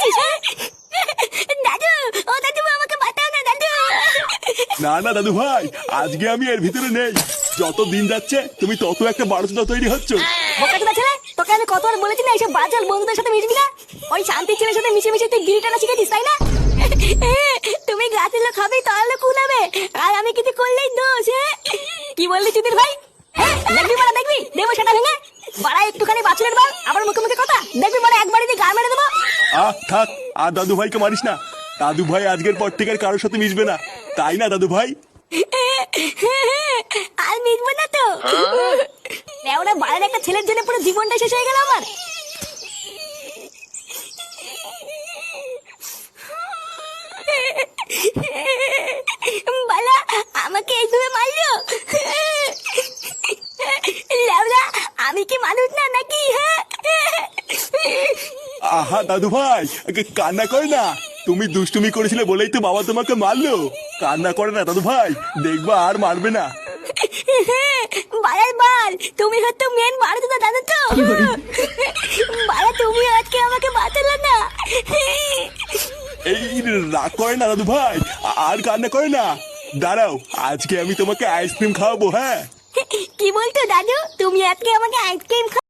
করেছিস? দাদু, ও দাদু, আমাকে বাঁচাও না দাদু। না না দাদু ভাই, আজকে আমি এর ভিতরে নেই। যত দিন যাচ্ছে তুমি তত একটা বারোচোদা তৈরি হচ্ছ। বোকাচোদা ছেলে, তোকে আমি কতবার বলেছি না এইসব বাচাল বন্ধুদের সাথে মিশবি না। ওই শান্তি ছেলের সাথে মিশে মিশে তুই বিড়ি টানা শিখেছিস, তাই না? তুমি গাছের লোক হবে, তাহলে কুলাবে, আর আমি কিছু করলেই দোষ। কি বললি চুদির ভাই? দেখবি বড়া, দেখবি দেবো সেটা ভেঙে। বাড়া একটুখানি বাছুরের বল, আবার মুখে মুখে কথা। দেখবি বড়া একবারই দিয়ে গাল মেরে দেবো। থাক, আর দাদু ভাইকে মারিস না। দাদু ভাই আজকের পর থেকে আর কারোর সাথে মিশবে না, তাই না দাদু ভাই? আর মিটবো না তো। ওরা বাড়ির একটা ছেলের জন্য পুরো জীবনটা শেষ হয়ে গেল আমার। বালা আমাকে এইভাবে মারলো। লেওরা, আমি কি মানুষ না নাকি? আহা দাদু ভাই, কান্না করে না। তুমি দুষ্টুমি করেছিলে বলেই তো বাবা তোমাকে মারলো। কান্না করে না দাদু ভাই, দেখবা আর মারবে না। বাড়ার বাল, তুমি হয়তো মেন মারতো না দাদা তো। বাড়া তুমি আজকে আমাকে বাঁচালো না। এই রাগ করে না দাদু ভাই, আর কান্না করে না। দাঁড়াও, আজকে আমি তোমাকে আইসক্রিম খাওয়াবো। হ্যাঁ, কি বলতো দাদু, তুমি আজকে আমাকে আইসক্রিম